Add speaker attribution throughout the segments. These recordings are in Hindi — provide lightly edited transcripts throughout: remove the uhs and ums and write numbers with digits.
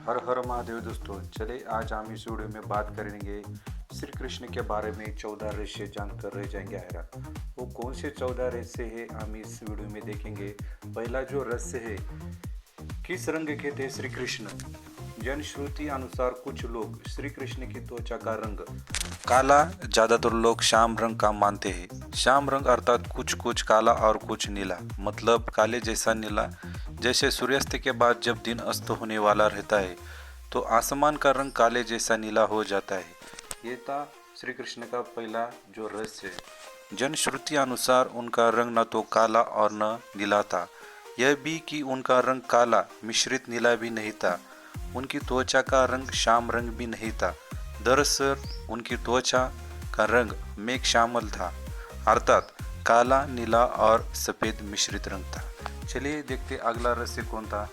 Speaker 1: हर हर महादेव दोस्तों। चले आज हम इस वीडियो में बात करेंगे श्री कृष्ण के बारे में 14 रहस्य जानकर रह जाएंगे हैरान। वो कौन से 14 रहस्य है हम इस वीडियो में देखेंगे। पहला जो रहस्य है, किस रंग के थे श्री कृष्ण। जनश्रुति अनुसार कुछ लोग श्री कृष्ण की त्वचा का रंग काला, ज्यादातर लोग श्याम रंग का मानते हैं। श्याम रंग अर्थात कुछ कुछ काला और कुछ नीला, मतलब काले जैसा नीला। जैसे सूर्यास्त के बाद जब दिन अस्त होने वाला रहता है तो आसमान का रंग काले जैसा नीला हो जाता है। ये था श्री कृष्ण का पहला जो रहस्य है। जनश्रुति अनुसार उनका रंग न तो काला और न नीला था, यह भी कि उनका रंग काला मिश्रित नीला भी नहीं था। उनकी त्वचा का रंग श्याम रंग भी नहीं था। दरअसल उनकी त्वचा का रंग मेघ श्यामल था, अर्थात काला, नीला और सफेद मिश्रित रंग था। चलिए देखते अगला रहस्य कौन था।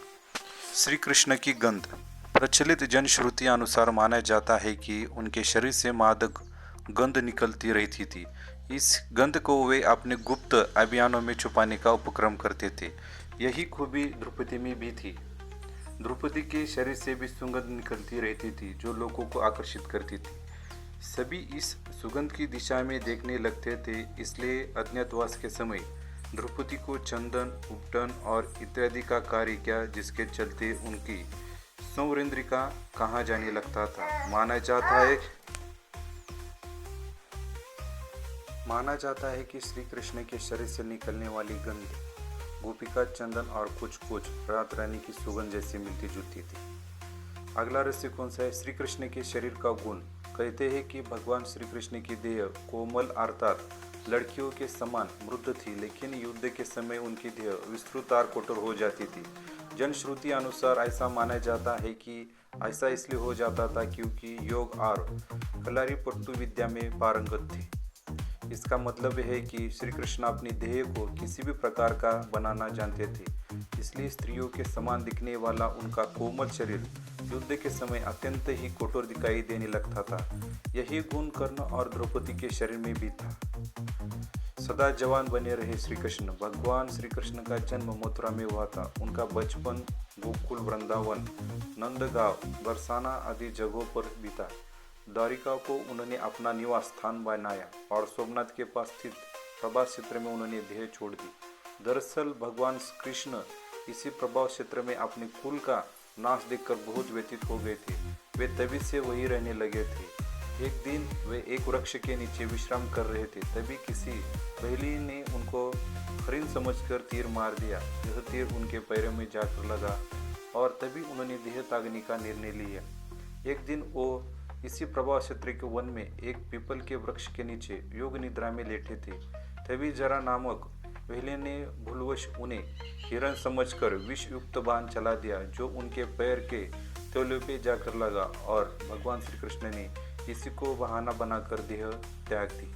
Speaker 1: श्री कृष्ण की गंध। प्रचलित जनश्रुति अनुसार माना जाता है कि उनके शरीर से मादक गंध निकलती रहती थी। इस गंध को वे अपने गुप्त अभियानों में छुपाने का उपक्रम करते थे। यही खूबी द्रौपदी में भी थी। द्रौपदी के शरीर से भी सुगंध निकलती रहती थी जो लोगों को आकर्षित करती थी। सभी इस सुगंध की दिशा में देखने लगते थे। इसलिए अज्ञातवास के समय द्रौपदी को चंदन, उपटन और इत्यादि का कार्य किया, जिसके चलते उनकी सौरेंद्रिका कहा जाने लगता था। माना जाता है कि श्री कृष्ण के शरीर से निकलने वाली गंध गोपिका चंदन और कुछ कुछ रात रानी की सुगंध जैसी मिलती जुलती थी। अगला रहस्य कौन सा है। श्री कृष्ण के शरीर का गुण। कहते हैं कि भगवान श्री कृष्ण की देह कोमल अर्थात लड़कियों के समान मृदु थी, लेकिन युद्ध के समय उनकी देह विस्तृत और कठोर हो जाती थी। जनश्रुति अनुसार ऐसा माना जाता है कि ऐसा इसलिए हो जाता था क्योंकि योग और कलारीपट्टू विद्या में पारंगत थे। इसका मतलब है कि श्री कृष्ण अपनी देह को किसी भी प्रकार का बनाना जानते थे। इसलिए स्त्रियों के समान दिखने वाला उनका कोमल शरीर युद्ध के समय अत्यंत ही कठोर दिखाई देने लगता था। यही गुण कर्ण और द्रौपदी के शरीर में भी था। सदा जवान बने रहे श्री कृष्ण। भगवान श्री कृष्ण का जन्म मथुरा में हुआ था। उनका बचपन गोकुल, वृंदावन, नंदगांव, बरसाना आदि जगहों पर बीता। द्वारिका को उन्होंने अपना निवास स्थान बनाया और सोमनाथ के पास स्थित प्रभास क्षेत्र में उन्होंने देह छोड़ दी। दरअसल भगवान कृष्ण इसी प्रभाव क्षेत्र में अपने कुल का नाश देखकर बहुत व्यथित हो गए थे। वे तभी से वही रहने लगे थे। एक दिन वे एक वृक्ष के नीचे विश्राम कर रहे थे, तभी किसी पहेली ने उनको हरिण समझकर तीर मार दिया। यह तीर उनके पैरों में जाकर लगा और तभी उन्होंने देह त्यागने का निर्णय लिया। एक दिन वो इसी प्रभाव क्षेत्र के वन में एक पीपल के वृक्ष के नीचे योग निद्रा में लेटे थे। तभी जरा नामक पहले ने भूलवश उन्हें हिरण समझकर विष युक्त बाण चला दिया, जो उनके पैर के तलवे पे जाकर लगा और भगवान श्री कृष्ण ने इसी को बहाना बनाकर देह त्याग दी।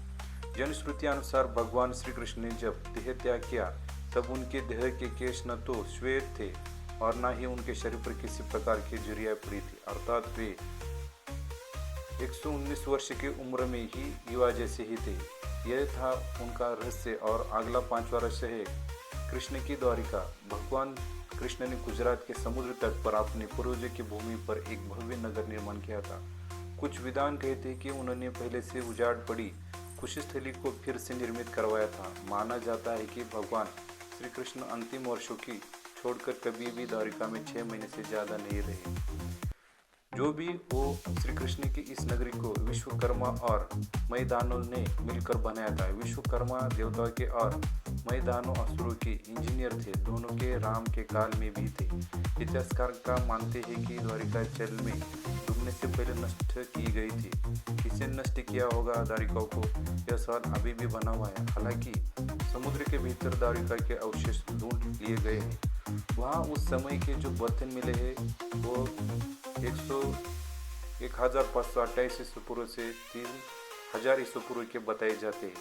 Speaker 1: जनश्रुति अनुसार भगवान श्री कृष्ण ने जब देह त्याग किया तब उनके देह के केश न तो श्वेत थे और न ही उनके शरीर पर किसी प्रकार की झुर्रियां पड़ी थी, अर्थात वे 119 वर्ष की उम्र में ही युवा जैसे ही थे। यह था उनका रहस्य। और अगला 5वां रहस्य है कृष्ण की द्वारिका। भगवान कृष्ण ने गुजरात के समुद्र तट पर अपने पूर्वजों की भूमि पर एक भव्य नगर निर्माण किया था। कुछ विद्वान कहते हैं कि उन्होंने पहले से उजाड़ पड़ी कुशस्थली को फिर से निर्मित करवाया था। माना जाता है कि भगवान श्री कृष्ण अंतिम वर्षों की छोड़कर कभी भी द्वारिका में 6 महीने से ज़्यादा नहीं रहे। जो भी हो, श्री कृष्ण की इस नगरी को विश्वकर्मा और मैदानों ने मिलकर बनाया था। विश्वकर्मा देवताओं के और मैदानों असुरों के इंजीनियर थे। दोनों के राम के काल में भी थे। इतिहासकार का मानते हैं कि द्वारिका जल में डूबने से पहले नष्ट की गई थी। किसे नष्ट किया होगा द्वारिका को, यह सवाल अभी भी बना हुआ है। हालांकि समुद्र के भीतर द्वारिका के अवशेष ढूंढ लिए गए हैं। वहाँ उस समय के जो बर्तन मिले हैं वो 1528 ईस्वी पूर्व से 3000 ईस्वी पूर्व के बताए जाते हैं।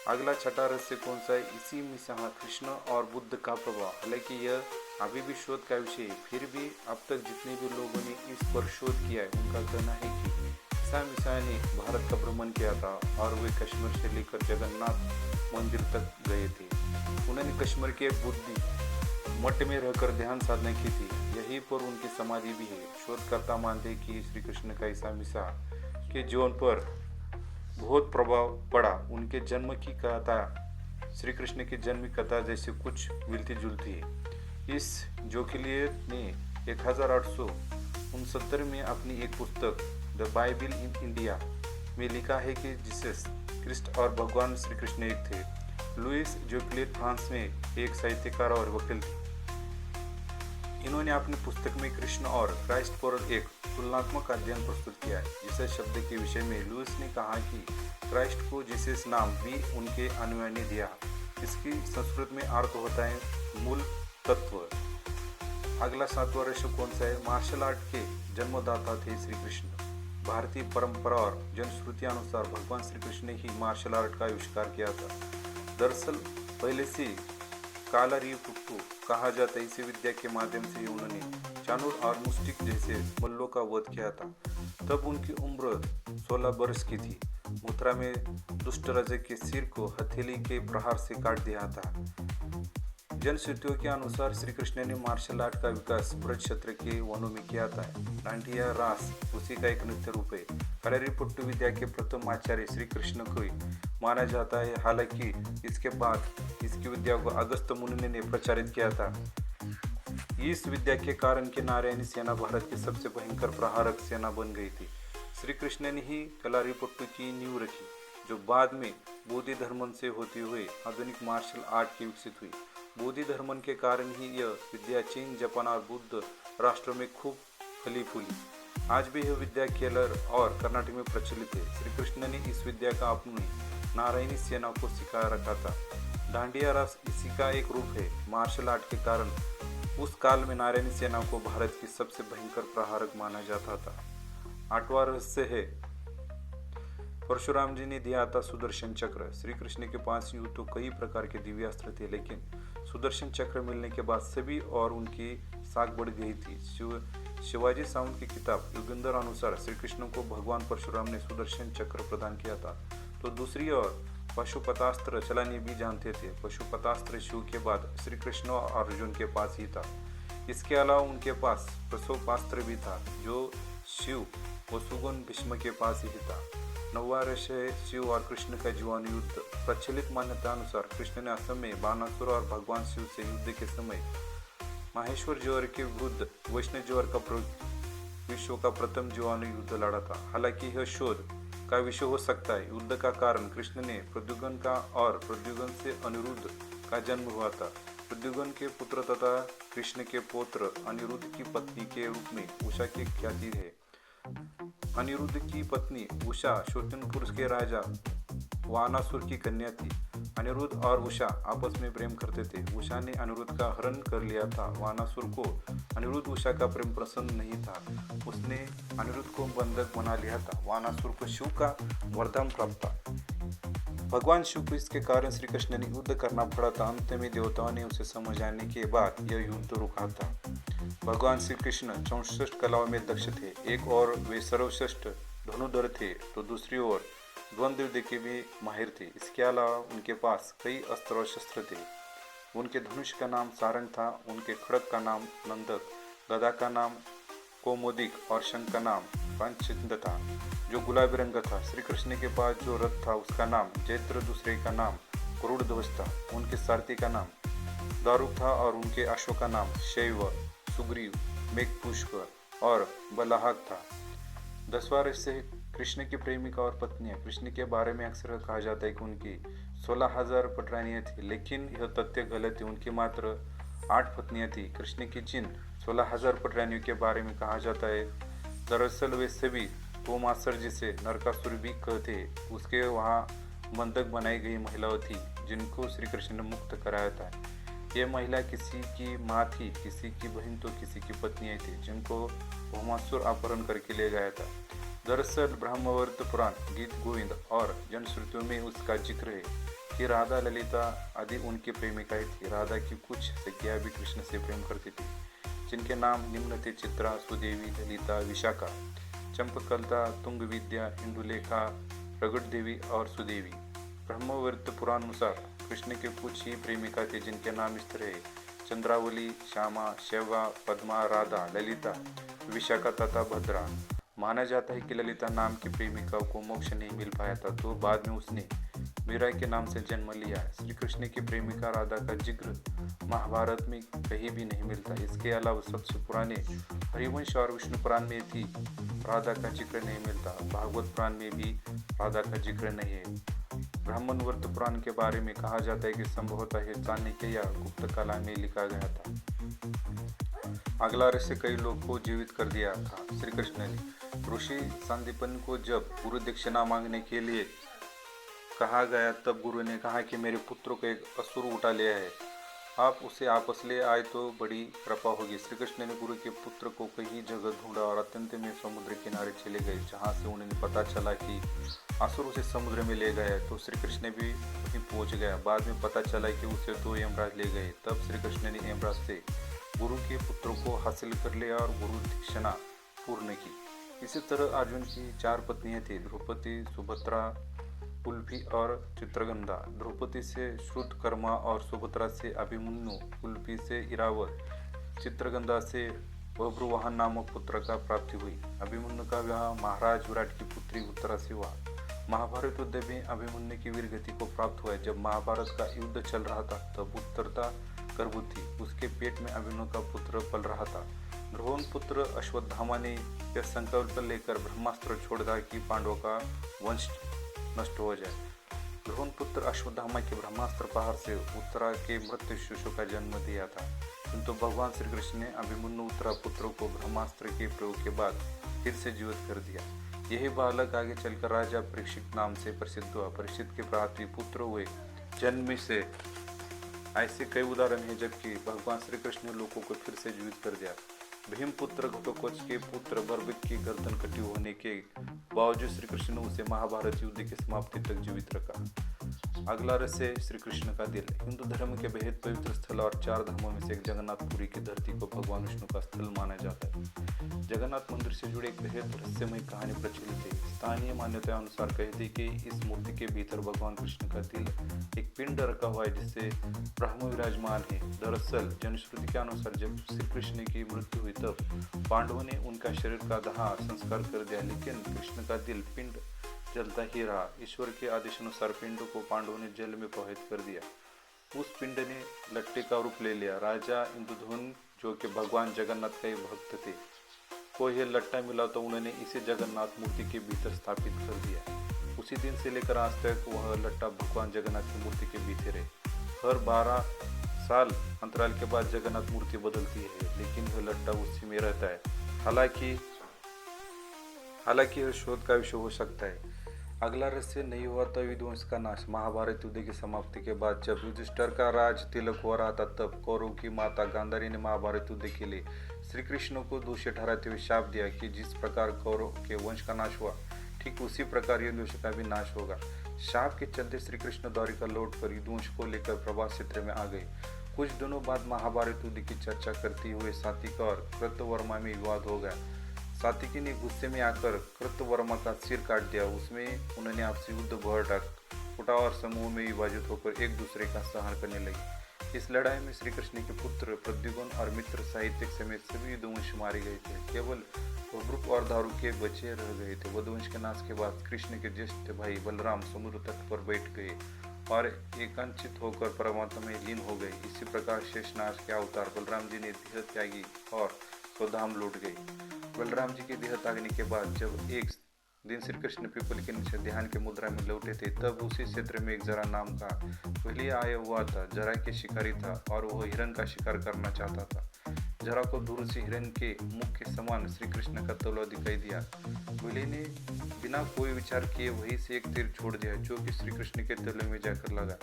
Speaker 1: अगला छठा रहस्य कौन सा है। इसी में से कृष्ण और बुद्ध का प्रभाव। हालांकि यह अभी भी शोध का विषय है, फिर भी अब तक जितने भी लोगों ने इस पर शोध किया है उनका कहना है कि ईसा मसीह ने भारत का भ्रमण किया था और वे कश्मीर से लेकर जगन्नाथ मंदिर तक गए थे। उन्होंने कश्मीर के बुद्धि मठ में रहकर ध्यान साधना की थी। यही यहीं पर उनकी समाधि भी है। शोधकर्ता मानते हैं कि श्री कृष्ण का ईसा मसीह के जीवन पर बहुत प्रभाव पड़ा। उनके जन्म की कथा श्री कृष्ण की जन्म की कथा जैसे कुछ मिलती जुलती है। इस जोखिलियत ने 1869 में अपनी एक पुस्तक द बाइबिल इन इंडिया में लिखा है कि जीसस क्रिस्ट और भगवान श्री कृष्ण एक थे। लुइस जोक्लियत फ्रांस में एक साहित्यकार और वकील थे। इन्होंने अपनी पुस्तक में कृष्ण और क्राइस्ट पर एक तुलनात्मक अध्ययन प्रस्तुत किया है। जीसस शब्द के विषय में लुइस ने कहा कि क्राइस्ट को जीसस नाम भी उनके अनुयायी ने दिया। इसकी संस्कृत में अर्थ होता है मूल तत्व। अगला 7वां रहस्य कौन सा है? मार्शल आर्ट के जन्मदाता थे श्री कृष्ण। भारतीय परंपरा और जनश्रुति अनुसार भगवान श्री कृष्ण ने ही मार्शल आर्ट का आविष्कार किया था। दरअसल पहले से कालारिपुट्टू कहा जाता है। इसी विद्या के माध्यम से उन्होंने चाणूर और मुस्टिक जैसे मल्लों का वध किया था। तब उनकी उम्र 16 वर्ष की थी। मथुरा में दुष्ट राजा के सिर को हथेली के प्रहार से काट दिया था। जनश्रुतियों के अनुसार श्री कृष्ण ने मार्शल आर्ट का विकास ब्रज क्षेत्र के वनों में किया था। डांडिया रास उसी का एक नृत्य रूप है। कलारीपट्टू विद्या के प्रथम आचार्य श्री कृष्ण को माना जाता है। हालांकि इसके बाद इसकी विद्या को अगस्त्य मुनि ने प्रचारित किया था। इस विद्या के कारण की नारायणी सेना भारत की सबसे भयंकर प्रहारक सेना बन गई थी। श्री कृष्ण ने ही कलारीपट्टू की नींव रखी, जो बाद में बौद्ध धर्म से होते हुए आधुनिक मार्शल आर्ट की विकसित हुई। बौद्ध धर्म के कारण ही यह विद्या चीन, जापान और बुद्ध राष्ट्रों में खूब फली फूली। आज भी यह विद्या केरल और कर्नाटक में प्रचलित है। श्री कृष्ण ने इस विद्या का अपनी नारायणी सेना को सिखा रखा था। डांडिया रास इसी का एक रूप है। मार्शल आर्ट के कारण उस काल में नारायणी सेना को भारत की सबसे भयंकर प्रहारक माना जाता था। 8वां रहस्य है परशुराम जी ने दिया था सुदर्शन चक्र। श्री कृष्ण के पास यूं तो कई प्रकार के दिव्यास्त्र थे, लेकिन सुदर्शन चक्र मिलने के बाद सभी और उनकी साख बढ़ गई थी। शिवाजी सावंत की किताब युगंधर अनुसार श्री कृष्ण को भगवान परशुराम ने सुदर्शन चक्र प्रदान किया था। तो दूसरी ओर पशुपतास्त्र चलाने भी जानते थे। पशुपतास्त्र शिव के बाद श्री कृष्ण और अर्जुन के पास ही था। इसके अलावा उनके पास प्रसोपास्त्र भी था, जो शिव व सुगुन भीष्म के पास ही था। 9वां रहस्य है शिव और कृष्ण का जीवन युद्ध। प्रचलित मान्यता अनुसार कृष्ण ने असम में बानासुर और भगवान शिव से युद्ध के समय माहेश्वर ज्वर के विरुद्ध वैष्णव ज्वर का विश्व का प्रथम जीवाणु युद्ध लड़ा था। हालांकि यह शोध का विषय हो सकता है। युद्ध का कारण कृष्ण ने प्रद्युम्न का और प्रद्युम्न से अनिरुद्ध का जन्म हुआ था। प्रद्युम्न के पुत्र तथा कृष्ण के पौत्र अनिरुद्ध की पत्नी के रूप में उषा की ख्याति है। अनिरुद्ध की पत्नी उषा शोतनपुर के राजा वानासुर की कन्या थी। अनिरुद्ध और उषा आपस में प्रेम करते थे। उषा ने अनिरुद्ध का हरण कर लिया था। वानासुर को अनिरुद्ध उषा का प्रेम पसंद नहीं था। उसने अनिरुद्ध को बंधक बना लिया था। वानासुर को शिव का वरदान प्राप्त था। भगवान शिव को इसके कारण श्री कृष्ण ने युद्ध करना पड़ा था। अंत में देवताओं ने उसे समझ आने के बाद यह युद्ध रुका था। भगवान श्री कृष्ण 64 कलाओं में दक्ष थे। एक और वे सर्वश्रेष्ठ धनुर्धर थे, तो दूसरी ओर द्वंद्व युद्ध के भी माहिर थे। इसके अलावा उनके पास कई अस्त्र और शस्त्र थे। उनके धनुष का नाम सारंग था, उनके खड़ग का नाम नंदक, गदा का नाम कौमुदिक और शंख का नाम पंचचंद था, जो गुलाबी रंग था। श्री कृष्ण के पास जो रथ था उसका नाम जैत्र, दूसरे का नाम करुड़ ध्वज था। उनके सारथी का नाम दारुक था और उनके अश्व का नाम शैव, सुग्रीव, मेघपुष्प और बलाहक था। 10वां रहस्य कृष्ण की प्रेमिका और पत्नियां। कृष्ण के बारे में अक्सर कहा जाता है कि उनकी 16,000 पटरानियां थी, लेकिन यह तथ्य गलत है। उनकी मात्र 8 पत्नियां थी। कृष्ण की जिन 16,000 पटरानियों के बारे में कहा जाता है, दरअसल वे सभी गोमासर जिसे नरकासुर भी कहते हैं, उसके वहाँ बंधक बनाई गई महिलाओं थी, जिनको श्री कृष्ण ने मुक्त कराया था। ये महिला किसी की माँ थी, किसी की बहन तो किसी की पत्नियां थी, जिनको भौमासुर अपहरण करके ले गया था। दरअसल ब्रह्मवर्त पुराण, गीत गोविंद और जनश्रुतियों में उसका जिक्र है कि राधा, ललिता आदि उनकी प्रेमिकाएं थी। राधा की कुछ सखियां भी कृष्ण से प्रेम करती थी, जिनके नाम निम्न थे: चित्रा, सुदेवी, ललिता, विशाखा, चंपकलता, तुंग विद्या, इंदुलेखा, प्रगट देवी और सुदेवी। ब्रह्मवर्त पुराण अनुसार कृष्ण के कुछ ही प्रेमिका थे, जिनके नाम इस तरह है: चंद्रावली, श्यामा, शैवा, पद्मा, राधा, ललिता, विशाखा तथा भद्रा। माना जाता है कि ललिता नाम की प्रेमिका को मोक्ष नहीं मिल पाया था, तो बाद में उसने मीरा के नाम से जन्म लिया। श्री कृष्ण की प्रेमिका राधा का जिक्र महाभारत में कहीं भी नहीं मिलता। इसके अलावा सबसे पुराने हरिवंश और विष्णु पुराण में भी राधा का जिक्र नहीं मिलता। भागवत पुराण में भी राधा का जिक्र नहीं है। ब्राह्मण वर्त पुराण के बारे में कहा जाता है कि संभवतः यह चाणक्य या गुप्त कला में लिखा गया था। अगला रहस्य कई लोग को जीवित कर दिया था श्री कृष्ण ने। ऋषि संदीपन को जब गुरु दक्षिणा मांगने के लिए कहा गया, तब गुरु ने कहा कि मेरे पुत्र को एक असुर उठा लिया है, आप उसे आपस ले आए तो बड़ी कृपा होगी। श्री कृष्ण ने गुरु के पुत्र को कई जगह ढूंढा और अत्यंत में समुद्र किनारे चले गए, जहाँ से उन्हें पता चला कि असुर उसे समुद्र में ले गए। तो श्री कृष्ण भी वहीं पहुँच गया। बाद में पता चला कि उसे तो यमराज ले गए। तब श्री कृष्ण ने यमराज से गुरु के पुत्र को हासिल कर लिया और गुरु दक्षिणा पूर्ण की। इसी तरह अर्जुन की 4 पत्नियां थी, द्रौपदी, सुभद्रा, उल्फी और चित्रगंधा। द्रौपदी से श्रुतकर्मा और सुभद्रा से अभिमन्यु, उल्फी से इरावत, चित्रगंधा से बभ्रुवाहन नामक पुत्र का प्राप्ति हुई। अभिमन्यु का विवाह महाराज विराट की पुत्री उत्तरा से हुआ। महाभारत युद्ध में अभिमन्यु की वीर गति को प्राप्त हुआ। जब महाभारत का युद्ध चल रहा था, तब उत्तरता गर्भवती थी। उसके पेट में अभिमन्यु का पुत्र पल रहा था। द्रोण पुत्र अश्वत्थामा ने यह संकल्प लेकर ब्रह्मास्त्र छोड़ दिया कि पांडवों का वंश नष्ट हो जाए। द्रोण पुत्र अश्वत्थामा के ब्रह्मास्त्र प्रहार से उत्तरा के मृत्यु शिशु का जन्म दिया था, किंतु भगवान श्री कृष्ण ने अभिमन्यु उत्तरा पुत्र को ब्रह्मास्त्र के प्रयोग के बाद फिर से जीवित कर दिया। यही बालक आगे चलकर राजा परीक्षित नाम से प्रसिद्ध हुआ। परीक्षित के प्राप्ति पुत्र हुए जन्म से ऐसे कई उदाहरण हैं, जबकि भगवान श्री कृष्ण ने लोगों को फिर से जीवित कर दिया। भीम पुत्र घटोत्कच के पुत्र बर्बिक की गर्दन कटी होने के बावजूद श्री कृष्ण ने उसे महाभारत युद्ध की समाप्ति तक जीवित रखा। अगला रहस्य श्री कृष्ण का दिल। हिंदू धर्म के बेहद पवित्र स्थल और 4 धामों में से एक जगन्नाथपुरी की धरती को भगवान विष्णु का स्थल माना जाता है। जगन्नाथ मंदिर से जुड़े एक बेहद रहस्यमय कहानी प्रचलित है। स्थानीय मान्यता अनुसार कहते हैं कि इस मूर्ति के भीतर भगवान कृष्ण का दिल एक पिंड रखा हुआ है, जिससे ब्रह्म विराजमान है। दरअसल जनश्रुति के अनुसार जब श्री कृष्ण की मृत्यु हुई, तब पांडवों ने उनका शरीर का दाह संस्कार कर दिया, लेकिन कृष्ण का दिल पिंड जलता ही रहा। ईश्वर के आदेशानुसार पिंड को पांडवों ने जल में प्रवाहित कर दिया। उस पिंड ने लट्टे का रूप ले लिया। राजा इंद्रधनुष, जो कि भगवान जगन्नाथ का एक भक्त थे, को यह लट्टा मिला तो उन्होंने इसे जगन्नाथ मूर्ति के भीतर स्थापित कर दिया। उसी दिन से लेकर आज तक वह लट्टा भगवान जगन्नाथ की मूर्ति के भीतर है। हर 12 साल अंतराल के बाद जगन्नाथ मूर्ति बदलती है, लेकिन वह लट्टा उसी में रहता है। हालांकि यह शोध का विषय हो सकता है। अगला रहस्य नहीं हुआ तो विध्वंस का नाश। महाभारत युद्ध की समाप्ति के बाद जब युधिष्ठिर का राज तिलक हो रहा था, तब कौरव की माता गांधारी ने महाभारत युद्ध के लिए श्री कृष्ण को दोषी ठहराते हुए शाप दिया कि जिस प्रकार कौरव के वंश का नाश हुआ, ठीक उसी प्रकार युधिष्ठिर का भी नाश होगा। शाप के चलते श्री कृष्ण द्वारिका लौटकर युधिवंश को लेकर प्रभास क्षेत्र में आ गए। कुछ दिनों बाद महाभारत युद्ध की चर्चा करते हुए सात्विक और कृतवर्मा में विवाद हो गया। सात्विकी ने गुस्से में आकर कृतवर्मा का सिर काट दिया। उसमें उन्होंने आपसी युद्ध भड़क उठा और समूह में विभाजित होकर एक दूसरे का संहार करने लगे। इस लड़ाई में श्री कृष्ण के पुत्र प्रद्युम्न और मित्र साहित्यक समेत सभी यदुवंश मारे गए थे। केवल बभ्रुक और दारू के बचे रह गए थे। यदुवंश के नाश के बाद कृष्ण के ज्येष्ठ भाई बलराम समुद्र तट पर बैठ गए और एकांचित होकर परमात्मा में लीन हो गए। इसी प्रकार शेषनाग के अवतार बलराम जी ने देह त्यागी और स्वधाम लौट गए। बलराम जी के देह त्यागने के बाद जब एक दिन श्री कृष्ण पीपल के नीचे ध्यान के मुद्रा में लौटे थे, तब उसी क्षेत्र में एक जरा नाम का पहले आया हुआ था। जरा के शिकारी था और वह हिरण का शिकार करना चाहता था। जरा को दूर से हिरण के मुख के समान श्री कृष्ण का तलवा दिखाई दिया। बलि ने बिना कोई विचार किए वहीं से एक तीर छोड़ दिया, जो कि श्री कृष्ण के तलवे में जाकर लगा।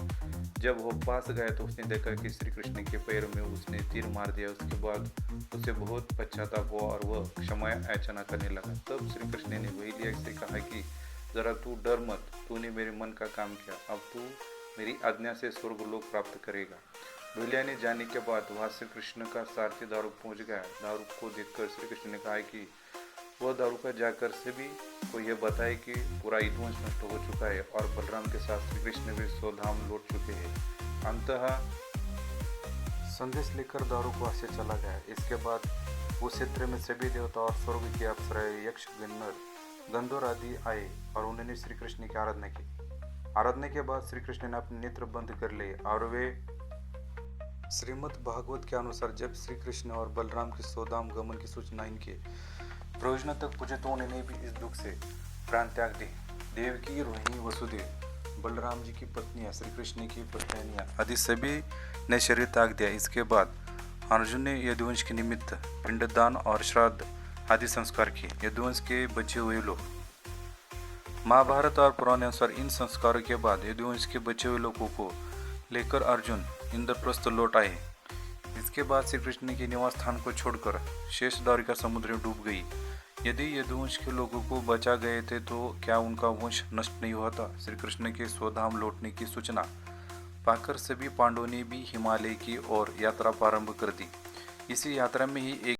Speaker 1: जब वह पास गया तो उसने देखा कि श्री कृष्ण के पैर में उसने तीर मार दिया। उसके बाद उसे बहुत पश्चाताप हुआ और वह क्षमा याचना करने लगा। तब श्री कृष्ण ने वही लिया से कहा कि जरा तू डर मत, तूने मेरे मन का काम किया, अब तू मेरी आज्ञा से स्वर्ग लोक प्राप्त करेगा। भैलिया ने जाने के बाद वहां श्री कृष्ण का सारथी दारुक पहुंच गया। दारुक को देखकर श्री कृष्ण ने कहा कि वह दारुका जाकर सभी को यह बताए कि पूरा युद्धवंश नष्ट हो चुका है और बलराम के साथ श्री कृष्ण भी स्वधाम लौट चुके हैं। अंततः संदेश लेकर दारुका से चला गया। इसके बाद उस क्षेत्र में सभी देवता और स्वर्ग के अप्सराएं, यक्ष, गन्धर्व, गंधर्व आदि आए और उन्होंने श्री कृष्ण की आराधना की। आराधना के बाद श्री कृष्ण ने अपने नेत्र बंद कर लिए और वे श्रीमद् भागवत के अनुसार जब श्री कृष्ण और बलराम के स्वधाम गमन की सूचना इनके प्रयोजन तक पहुंचे तो उन्होंने भी इस दुख से प्राण त्याग दी। देवकी, रोहिणी, वसुदेव, बलराम जी की पत्नियां, श्री कृष्ण की पत्नियां आदि सभी ने शरीर त्याग दिया। इसके बाद अर्जुन ने यदुवंश के निमित्त पिंडदान और श्राद्ध आदि संस्कार किए। यदुवंश के बचे हुए लोग, महाभारत और पुराण अनुसार इन संस्कारों के बाद यदुवंश के बचे हुए लोगों को लेकर अर्जुन इंद्रप्रस्थ लौट आए। इसके बाद श्री कृष्ण के निवास स्थान को छोड़कर शेष द्वारिका समुद्र में डूब गई। यदि यदुवंश के लोगों को बचा गए थे तो क्या उनका वंश नष्ट नहीं हुआ था? श्री कृष्ण के स्वधाम लौटने की सूचना पाकर सभी पांडवों ने भी हिमालय की ओर यात्रा प्रारंभ कर दी। इसी यात्रा में ही एक